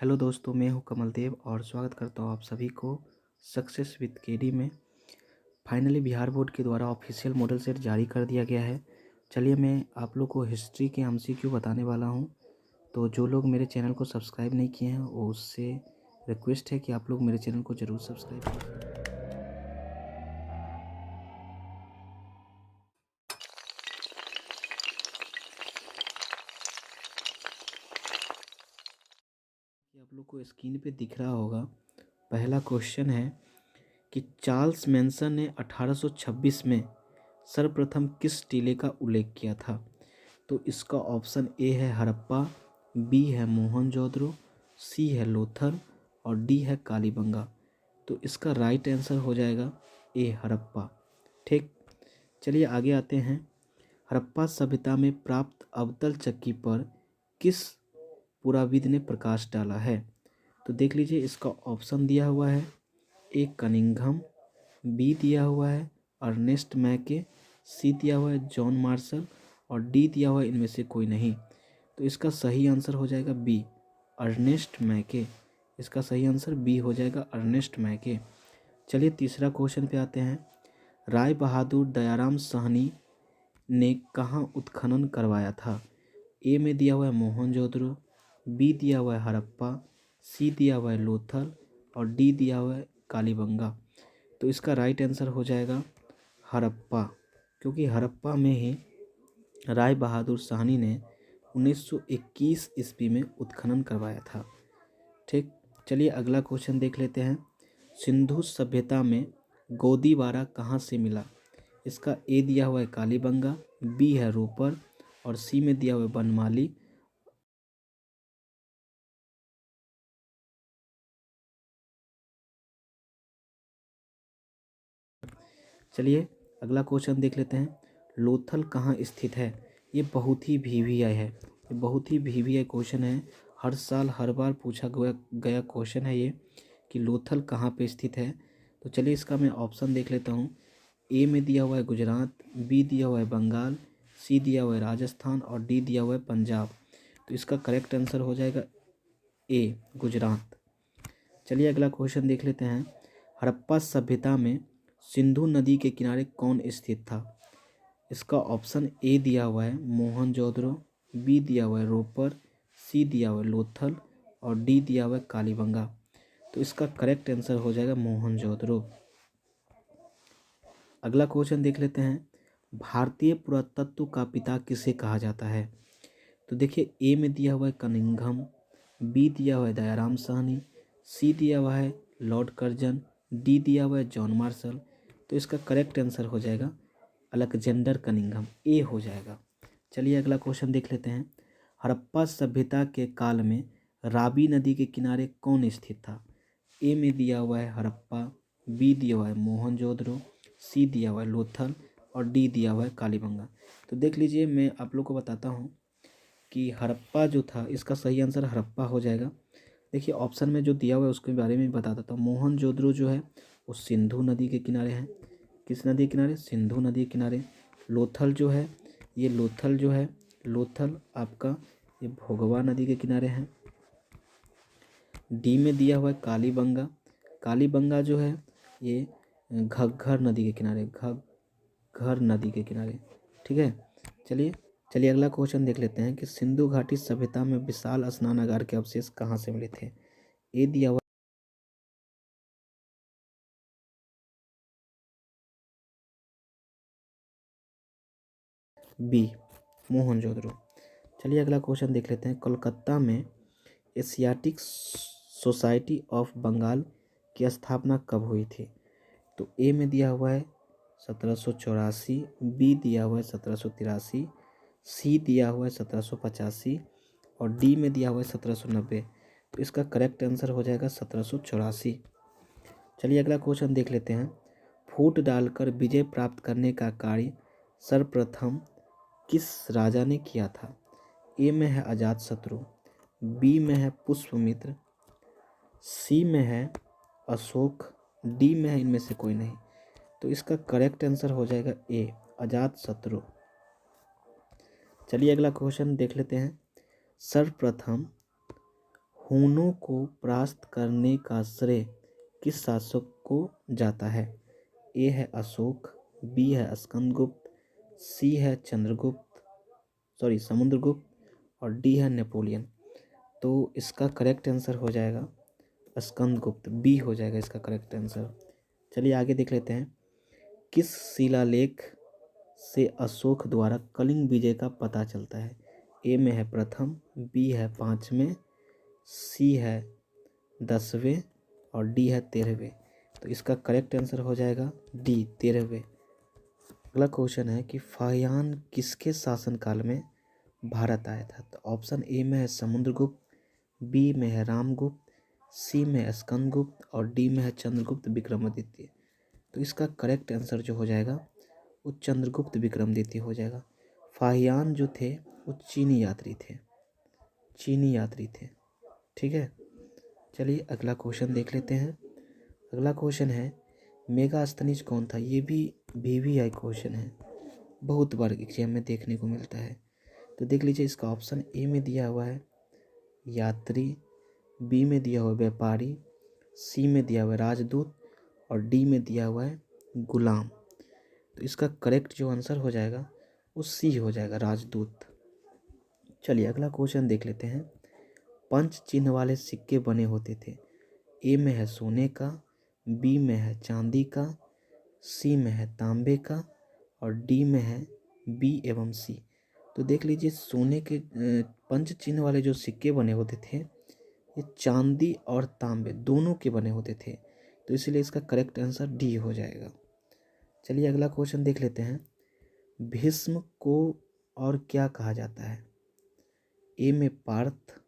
Hello दोस्तों, मैं हूं कमल देव और स्वागत करता हूं आप सभी को सक्सेस विद केडी में। फाइनली बिहार बोर्ड के द्वारा ऑफिशियल मॉडल सेट जारी कर दिया गया है। चलिए मैं आप लोग को हिस्ट्री के एमसीक्यू बताने वाला हूं। तो जो लोग मेरे चैनल को सब्सक्राइब नहीं किए हैं वो उससे रिक्वेस्ट है कि आप लोग मेरे चैनल को ज़रूर सब्सक्राइब करें। आप लोग को स्क्रीन पे दिख रहा होगा। पहला क्वेश्चन है कि चार्ल्स मैनसन ने 1826 में सर्वप्रथम किस टीले का उल्लेख किया था। तो इसका ऑप्शन ए है हड़प्पा, बी है मोहनजोदड़ो, सी है लोथल और डी है कालीबंगा। तो इसका राइट आंसर हो जाएगा ए हड़प्पा। ठीक, चलिए आगे आते हैं। हड़प्पा सभ्यता में प्राप्त अवतल चक्की पर किस पुराविद ने प्रकाश डाला है। तो देख लीजिए, इसका ऑप्शन दिया हुआ है ए कनिंघम, बी दिया हुआ है अर्नेस्ट मैके, सी दिया हुआ है जॉन मार्शल और डी दिया हुआ है इनमें से कोई नहीं। तो इसका सही आंसर हो जाएगा बी, अर्नेस्ट मैके। इसका सही आंसर बी हो जाएगा, अर्नेस्ट मैके। चलिए तीसरा क्वेश्चन पे आते हैं। राय बहादुर दयाराम साहनी ने कहाँ उत्खनन करवाया था। ए में दिया हुआ है मोहनजोदड़ो, बी दिया हुआ है हड़प्पा, सी दिया हुआ है लोथल और डी दिया हुआ है कालीबंगा। तो इसका राइट आंसर हो जाएगा हड़प्पा, क्योंकि हड़प्पा में ही राय बहादुर साहनी ने 1921 ईस्वी में उत्खनन करवाया था। ठीक, चलिए अगला क्वेश्चन देख लेते हैं। सिंधु सभ्यता में गोदीबारा कहाँ से मिला। इसका ए दिया हुआ है कालीबंगा, बी है रोपर और सी में दिया हुआ है बनमाली। चलिए अगला क्वेश्चन देख लेते हैं। लोथल कहाँ स्थित है। ये बहुत ही वीवीआई है, ये बहुत ही वीवीआई क्वेश्चन है। हर साल हर बार पूछा गया क्वेश्चन है ये कि लोथल कहाँ पे स्थित है। तो चलिए इसका मैं ऑप्शन देख लेता हूँ। ए में दिया हुआ है गुजरात, बी दिया हुआ है बंगाल, सी दिया हुआ है राजस्थान और डी दिया हुआ है पंजाब। तो इसका करेक्ट आंसर हो जाएगा ए, गुजरात। चलिए अगला क्वेश्चन देख लेते हैं। हड़प्पा सभ्यता में सिंधु नदी के किनारे कौन स्थित था। इसका ऑप्शन ए दिया हुआ है मोहनजोदड़ो, बी दिया हुआ है रोपर, सी दिया हुआ है लोथल और डी दिया हुआ है कालीबंगा। तो इसका करेक्ट आंसर हो जाएगा मोहनजोदड़ो। अगला क्वेश्चन देख लेते हैं। भारतीय पुरातत्व का पिता किसे कहा जाता है। तो देखिए, ए में दिया हुआ है कनिंघम, बी दिया हुआ है दयाराम साहनी, सी दिया हुआ है लॉर्ड कर्जन, डी दिया हुआ है जॉन मार्शल। तो इसका करेक्ट आंसर हो जाएगा अलेक्जेंडर कनिंघम, ए हो जाएगा। चलिए अगला क्वेश्चन देख लेते हैं। हड़प्पा सभ्यता के काल में रावी नदी के किनारे कौन स्थित था। ए में दिया हुआ है हड़प्पा, बी दिया हुआ है मोहनजोदड़ो, सी दिया हुआ है लोथल और डी दिया हुआ है कालीबंगा। तो देख लीजिए, मैं आप लोग को बताता हूँ कि हड़प्पा जो था इसका सही आंसर हड़प्पा हो जाएगा। देखिए ऑप्शन में जो दिया हुआ है उसके बारे में बता देता हूँ। मोहनजोदड़ो जो है वो सिंधु नदी के किनारे है। किस नदी के किनारे, सिंधु नदी के किनारे। लोथल जो है, ये लोथल जो है, लोथल आपका ये भोगवा नदी के किनारे है। डी में दिया हुआ है कालीबंगा, कालीबंगा जो है ये घग्घर नदी के किनारे, घग्घर नदी के किनारे। ठीक है, चलिए चलिए अगला क्वेश्चन देख लेते हैं कि सिंधु घाटी सभ्यता में विशाल स्नानागार के अवशेष कहाँ से मिले थे। ए दिया हुआ बी, मोहनजोदड़ो। चलिए अगला क्वेश्चन देख लेते हैं। कोलकाता में एशियाटिक सोसाइटी ऑफ बंगाल की स्थापना कब हुई थी। तो ए में दिया हुआ है 1784, बी दिया हुआ है 1783, सी दिया हुआ है 1785 और डी में दिया हुआ है 1790। तो इसका करेक्ट आंसर हो जाएगा 1784। चलिए अगला क्वेश्चन देख लेते हैं। फूट डालकर विजय प्राप्त करने का कार्य सर्वप्रथम किस राजा ने किया था। ए में है अजातशत्रु, बी में है पुष्यमित्र, सी में है अशोक, डी में है इनमें से कोई नहीं। तो इसका करेक्ट आंसर हो जाएगा ए, अजातशत्रु। चलिए अगला क्वेश्चन देख लेते हैं। सर्वप्रथम हूणों को परास्त करने का श्रेय किस शासक को जाता है? ए है अशोक, बी है स्कंदगुप्त, सी है समुद्रगुप्त और डी है नेपोलियन। तो इसका करेक्ट आंसर हो जाएगा स्कंदगुप्त, बी हो जाएगा इसका करेक्ट आंसर। चलिए आगे देख लेते हैं। किस शिलालेख से अशोक द्वारा कलिंग विजय का पता चलता है? ए में है प्रथम, बी है पाँचवें, सी है 10वें और डी है 13वें। तो इसका करेक्ट आंसर हो जाएगा डी 13वें। अगला क्वेश्चन है कि फाहियान किसके शासनकाल में भारत आया था? तो ऑप्शन ए में है समुद्रगुप्त, बी में है रामगुप्त, सी में है स्कंदगुप्त और डी में है चंद्रगुप्त विक्रमादित्य। तो इसका करेक्ट आंसर जो हो जाएगा वो चंद्रगुप्त विक्रमादित्य हो जाएगा। फाहियान जो थे वो चीनी यात्री थे। ठीक है, चलिए अगला क्वेश्चन देख लेते हैं। अगला क्वेश्चन है मेगास्थनीज कौन था? ये भी VVI क्वेश्चन है, बहुत बार एग्जाम में देखने को मिलता है। तो देख लीजिए, इसका ऑप्शन ए में दिया हुआ है यात्री, बी में दिया हुआ है व्यापारी, सी में दिया हुआ है राजदूत और डी में दिया हुआ है गुलाम। तो इसका करेक्ट जो आंसर हो जाएगा वो सी हो जाएगा, राजदूत। चलिए अगला क्वेश्चन देख लेते हैं। पंच चिन्ह वाले सिक्के बने होते थे। ए में है सोने का, बी में है चांदी का, सी में है तांबे का और डी में है बी एवं सी। तो देख लीजिए, सोने के पंच चिन्ह वाले जो सिक्के बने होते थे ये चांदी और तांबे दोनों के बने होते थे, तो इसलिए इसका करेक्ट आंसर डी हो जाएगा। चलिए अगला क्वेश्चन देख लेते हैं। भीष्म को और क्या कहा जाता है? ए में पार्थ,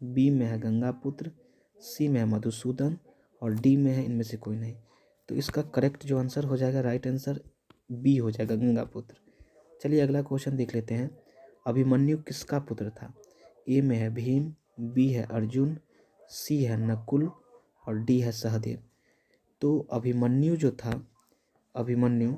बी में है गंगापुत्र, सी में है मधुसूदन और डी में है इनमें से कोई नहीं। तो इसका करेक्ट जो आंसर हो जाएगा, राइट आंसर बी हो जाएगा, गंगापुत्र। चलिए अगला क्वेश्चन देख लेते हैं। अभिमन्यु किसका पुत्र था? ए में है भीम, बी है अर्जुन, सी है नकुल और डी है सहदेव। तो अभिमन्यु जो था, अभिमन्यु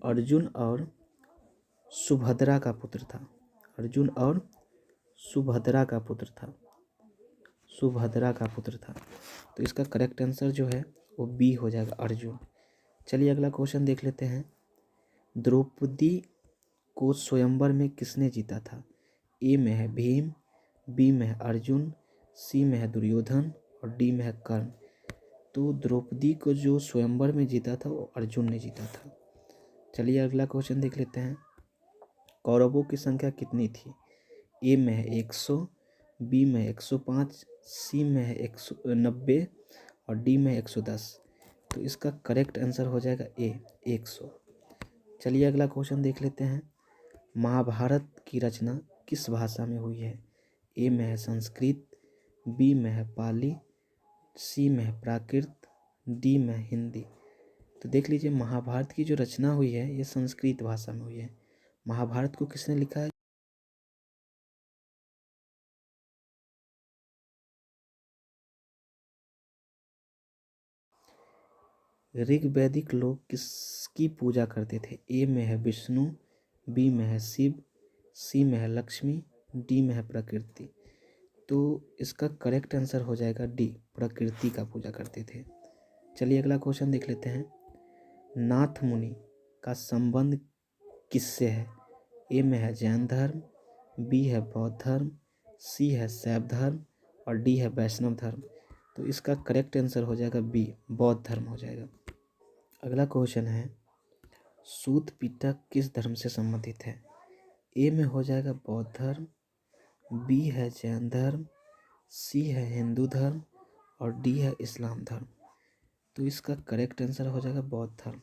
अर्जुन और सुभद्रा का पुत्र था। सुभद्रा का पुत्र था। तो इसका करेक्ट आंसर जो है वो बी हो जाएगा, अर्जुन। चलिए अगला क्वेश्चन देख लेते हैं। द्रौपदी को स्वयंवर में किसने जीता था? ए में है भीम, बी में है अर्जुन, सी में है दुर्योधन और डी में है कर्ण। तो द्रौपदी को जो स्वयंवर में जीता था वो अर्जुन ने जीता था। चलिए अगला क्वेश्चन देख लेते हैं। कौरवों की संख्या कितनी थी? ए में है 100, बी में है 105, सी में है 190 और डी में है 110। तो इसका करेक्ट आंसर हो जाएगा ए, 100। चलिए अगला क्वेश्चन देख लेते हैं। महाभारत की रचना किस भाषा में हुई है? ए में है संस्कृत, बी में है पाली, सी में है प्राकृत, डी में है हिंदी। तो देख लीजिए, महाभारत की जो रचना हुई है ये संस्कृत भाषा में हुई है। महाभारत को किसने लिखा है? ऋग्वैदिक लोग किसकी पूजा करते थे? ए में है विष्णु, बी में है शिव, सी में है लक्ष्मी, डी में है प्रकृति। तो इसका करेक्ट आंसर हो जाएगा डी, प्रकृति का पूजा करते थे। चलिए अगला क्वेश्चन देख लेते हैं। नाथ मुनि का संबंध किससे है? ए में है जैन धर्म, बी है बौद्ध धर्म, सी है शैव धर्म और डी है वैष्णव धर्म। तो इसका करेक्ट आंसर हो जाएगा बी, बौद्ध धर्म हो जाएगा। अगला क्वेश्चन है। सूत पिटक किस धर्म से संबंधित है? ए में हो जाएगा बौद्ध धर्म, बी है जैन धर्म, सी है हिंदू धर्म और डी है इस्लाम धर्म। तो इसका करेक्ट आंसर हो जाएगा बौद्ध धर्म।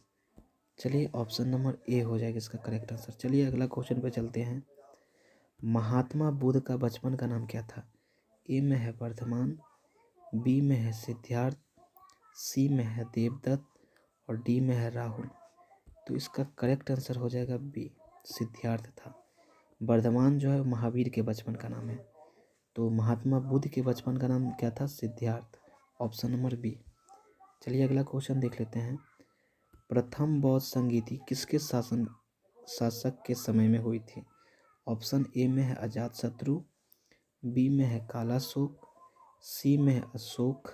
चलिए ऑप्शन नंबर ए हो जाएगा इसका करेक्ट आंसर। चलिए अगला क्वेश्चन पे चलते हैं। महात्मा बुद्ध का बचपन का नाम क्या था? ए में है वर्धमान, बी में है सिद्धार्थ, सी में है देवदत्त और डी में है राहुल। तो इसका करेक्ट आंसर हो जाएगा बी, सिद्धार्थ था। वर्धमान जो है महावीर के बचपन का नाम है। तो महात्मा बुद्ध के बचपन का नाम क्या था? Siddharth, option number B. चलिए अगला क्वेश्चन देख लेते हैं। प्रथम बौद्ध संगीति किसके शासक के समय में हुई थी? ऑप्शन ए में है अजातशत्रु, बी में है कालाशोक, सी में है अशोक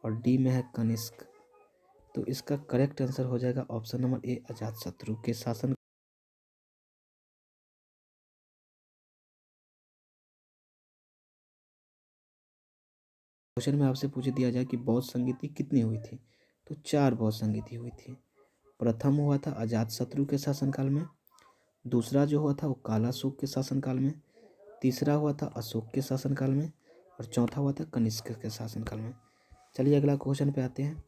और डी में है कनिष्क। तो इसका करेक्ट आंसर हो जाएगा ऑप्शन नंबर ए, अजातशत्रु के शासन। क्वेश्चन में आपसे पूछ दिया जाए कि बौद्ध संगीति कितनी हुई थी, तो 4 बौद्ध संगीति हुई थी। प्रथम हुआ था अजातशत्रु के शासनकाल में, दूसरा जो हुआ था वो कालाशोक के शासनकाल में, तीसरा हुआ था अशोक के शासनकाल में और चौथा हुआ था कनिष्क के शासनकाल में। चलिए अगला क्वेश्चन पे आते हैं।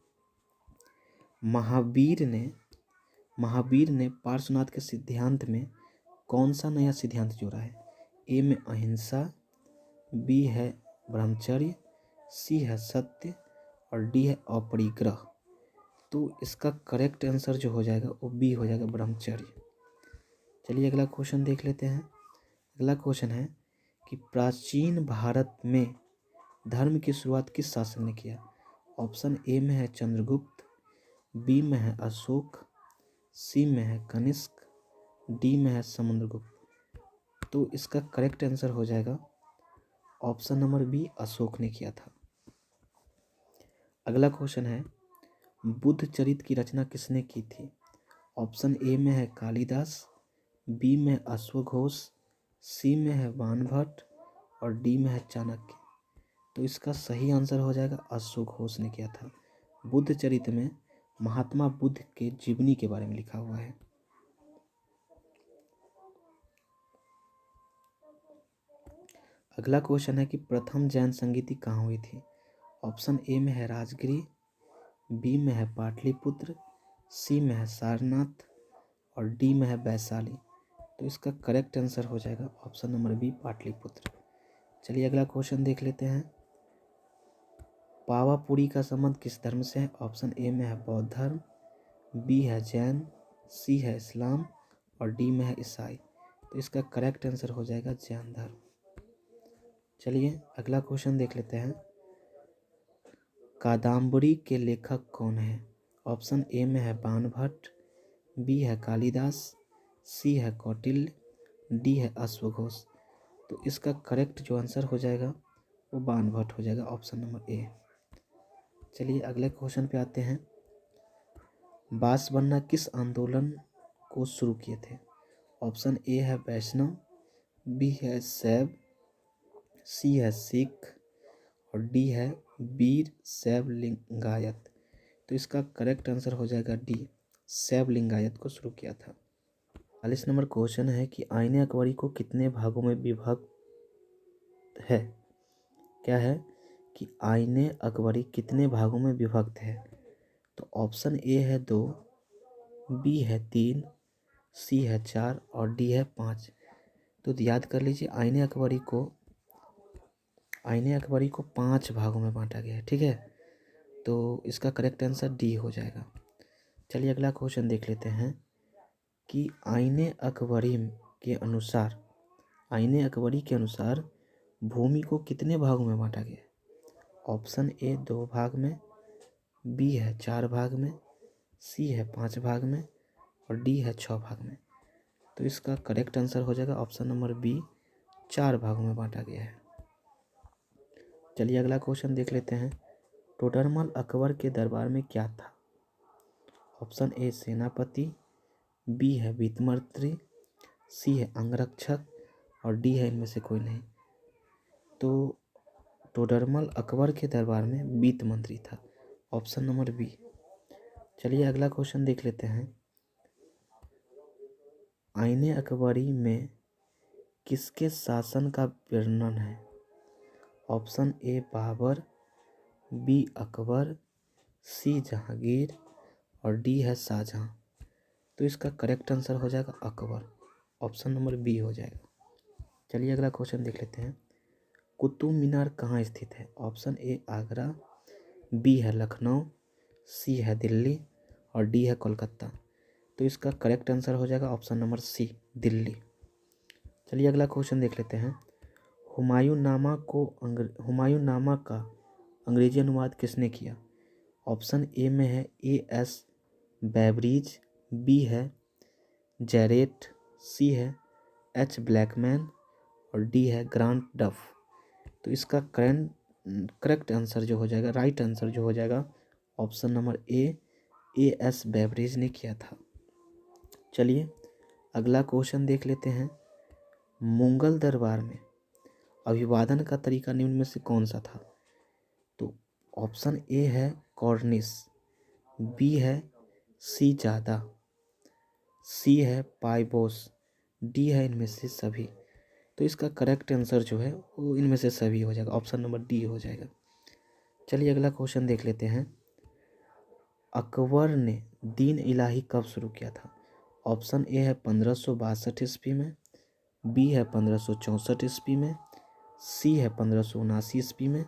महावीर ने पार्श्वनाथ के सिद्धांत में कौन सा नया सिद्धांत जोड़ा है? ए में अहिंसा, बी है ब्रह्मचर्य, सी है सत्य और डी है अपरिग्रह। तो इसका करेक्ट आंसर जो हो जाएगा वो बी हो जाएगा, ब्रह्मचर्य। चलिए अगला क्वेश्चन देख लेते हैं। अगला क्वेश्चन है कि प्राचीन भारत में धर्म की शुरुआत किस शासक ने किया? ऑप्शन ए में है चंद्रगुप्त, बी में है अशोक, सी में है कनिष्क, डी में है समुद्रगुप्त। तो इसका करेक्ट आंसर हो जाएगा ऑप्शन नंबर बी, अशोक ने किया था। अगला क्वेश्चन है बुद्ध चरित की रचना किसने की थी? ऑप्शन ए में है कालिदास, बी में अश्वघोष, सी में है बाणभट्ट और डी में है चाणक्य। तो इसका सही आंसर हो जाएगा अश्वघोष ने किया था। बुद्ध चरित में महात्मा बुद्ध के जीवनी के बारे में लिखा हुआ है। अगला क्वेश्चन है कि प्रथम जैन संगीति कहाँ हुई थी? ऑप्शन ए में है राजगिरी, बी में है पाटलिपुत्र, सी में है सारनाथ और डी में है वैशाली। तो इसका करेक्ट आंसर हो जाएगा ऑप्शन नंबर बी, पाटलिपुत्र। चलिए अगला क्वेश्चन देख लेते हैं। पावापुरी का संबंध किस धर्म से है? ऑप्शन ए में है बौद्ध धर्म, बी है जैन, सी है इस्लाम और डी में है ईसाई। तो इसका करेक्ट आंसर हो जाएगा जैन धर्म। चलिए अगला क्वेश्चन देख लेते हैं। कादम्बरी के लेखक कौन है? ऑप्शन ए में है बाणभट्ट, बी है कालिदास, सी है कौटिल्य, डी है अश्वघोष। तो इसका करेक्ट जो आंसर हो जाएगा वो बाणभट्ट हो जाएगा, ऑप्शन नंबर ए। चलिए अगले क्वेश्चन पे आते हैं। बांसबन्ना किस आंदोलन को शुरू किए थे? ऑप्शन ए है वैष्णव, बी है शैव, सी है सिख और डी है वीर शैव लिंगायत। तो इसका करेक्ट आंसर हो जाएगा डी, शैव लिंगायत को शुरू किया था। 40 नंबर क्वेश्चन है कि आईने अकबरी को कितने भागों में विभक्त है? क्या है कि आईने अकबरी कितने भागों में विभक्त है? तो ऑप्शन ए है 2, बी है 3, सी है 4 और डी है 5। तो याद कर लीजिए आईने अकबरी को 5 भागों में बांटा गया है, ठीक है। तो इसका करेक्ट आंसर डी हो जाएगा। चलिए अगला क्वेश्चन देख लेते हैं कि आईने अकबरी के अनुसार भूमि को कितने भागों में बांटा गया है? ऑप्शन ए 2 भाग में, बी है 4 भाग में, सी है 5 भाग में और डी है 6 भाग में। तो इसका करेक्ट आंसर हो जाएगा ऑप्शन नंबर बी, 4 भागों में बांटा गया है। चलिए अगला क्वेश्चन देख लेते हैं। टोडरमल अकबर के दरबार में क्या था? ऑप्शन ए सेनापति, बी है वित्त मंत्री, सी है अंगरक्षक और डी है इनमें से कोई नहीं। तो टोडरमल अकबर के दरबार में वित्त मंत्री था, ऑप्शन नंबर बी। चलिए अगला क्वेश्चन देख लेते हैं। आईने अकबरी में किसके शासन का वर्णन है? Option A Babur, B Akbar, C Jahangir और डी है शाहजहां। तो इसका करेक्ट आंसर हो जाएगा अकबर, ऑप्शन नंबर बी हो जाएगा। चलिए अगला क्वेश्चन देख लेते हैं। कुतुब मीनार कहाँ स्थित है? ऑप्शन ए आगरा, बी है लखनऊ, सी है दिल्ली और डी है कोलकाता। तो इसका करेक्ट आंसर हो जाएगा ऑप्शन नंबर सी, दिल्ली। चलिए अगला क्वेश्चन देख लेते हैं। हुमायूंनामा का अंग्रेजी अनुवाद किसने किया? ऑप्शन ए में है ए.एस. बेवरीज, बी है जैरेट, सी है एच ब्लैकमैन और डी है ग्रांट डफ। तो इसका करेक्ट आंसर जो हो जाएगा, राइट आंसर जो हो जाएगा, option number A S beverage ने किया था। चलिए अगला क्वेश्चन देख लेते हैं। मुगल दरबार में अभिवादन का तरीका निम्न में से कौन सा था? तो ऑप्शन ए है कॉर्निश, बी है सी जादा, सी है पाइबोस, डी है इनमें से सभी। तो इसका करेक्ट आंसर जो है वो इनमें से सभी हो जाएगा, ऑप्शन नंबर डी हो जाएगा। चलिए अगला क्वेश्चन देख लेते हैं। अकबर ने दीन इलाही कब शुरू किया था? ऑप्शन ए है 1562 ईस्वी में, बी है 1564 ईस्वी में, सी है 1579 ईस्वी में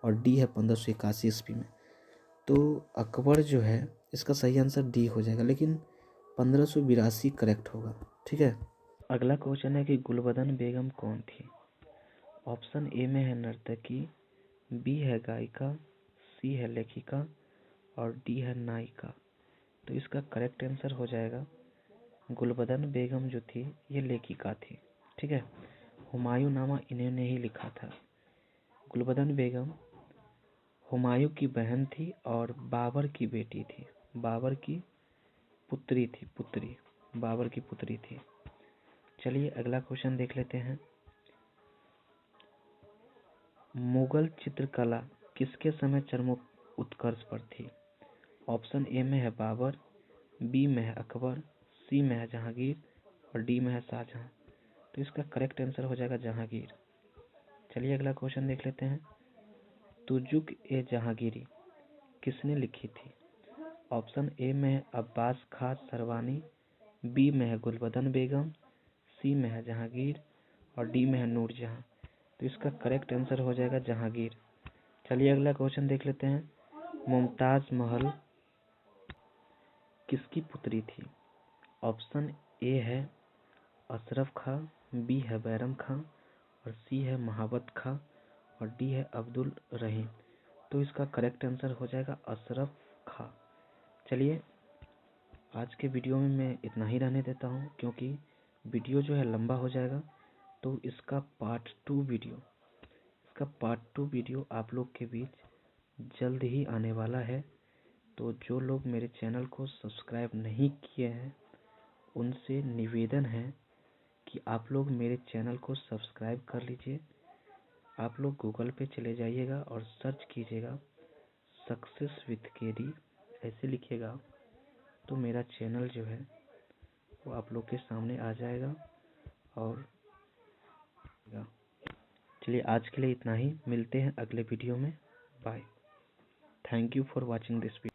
और डी है 1581 ईस्वी में। तो अकबर जो है इसका सही आंसर डी हो जाएगा, लेकिन 1582 करेक्ट होगा। ठीक है, अगला क्वेश्चन है कि गुलबदन बेगम कौन थी? ऑप्शन ए में है नर्तकी, बी है गायिका, सी है लेखिका और डी है नायिका। तो इसका करेक्ट आंसर हो जाएगा, गुलबदन बेगम जो थी ये लेखिका थी। ठीक है, हुमायूं नामा इन्होंने ही लिखा था। गुलबदन बेगम हुमायूं की बहन थी और बाबर की बेटी थी, बाबर की पुत्री थी, बाबर की पुत्री थी। चलिए अगला क्वेश्चन देख लेते हैं। मुगल चित्रकला किसके समय चरमोत्कर्ष पर थी? ऑप्शन ए में है बाबर, बी में है अकबर, सी में है जहांगीर और डी में है शाहजहां। तो इसका करेक्ट आंसर हो जाएगा जहांगीर। चलिए अगला क्वेश्चन देख लेते हैं। तुजुक ए जहांगीरी किसने लिखी थी? ऑप्शन ए में है अब्बास खां सरवानी, बी में है गुलबदन बेगम, सी में है जहांगीर और डी में है नूरजहां। तो इसका करेक्ट आंसर हो जाएगा जहांगीर। चलिए अगला क्वेश्चन देख लेते हैं। मुमताज महल किसकी पुत्री थी? ऑप्शन ए है अशरफ खां, बी है बैरम खां और सी है महाबत खां और डी है अब्दुल रहीम। तो इसका करेक्ट आंसर हो जाएगा अशरफ खां। चलिए आज के वीडियो में मैं इतना ही रहने देता हूँ, क्योंकि वीडियो जो है लंबा हो जाएगा। तो इसका पार्ट टू वीडियो आप लोग के बीच जल्द ही आने वाला है। तो जो लोग मेरे चैनल को सब्सक्राइब नहीं किए हैं उनसे निवेदन है कि आप लोग मेरे चैनल को सब्सक्राइब कर लीजिए। आप लोग गूगल पे चले जाइएगा और सर्च कीजिएगा सक्सेस विद केडी, ऐसे लिखिएगा तो मेरा चैनल जो है वो आप लोग के सामने आ जाएगा। और चलिए आज के लिए इतना ही, मिलते हैं अगले वीडियो में। Bye, thank you for watching this video.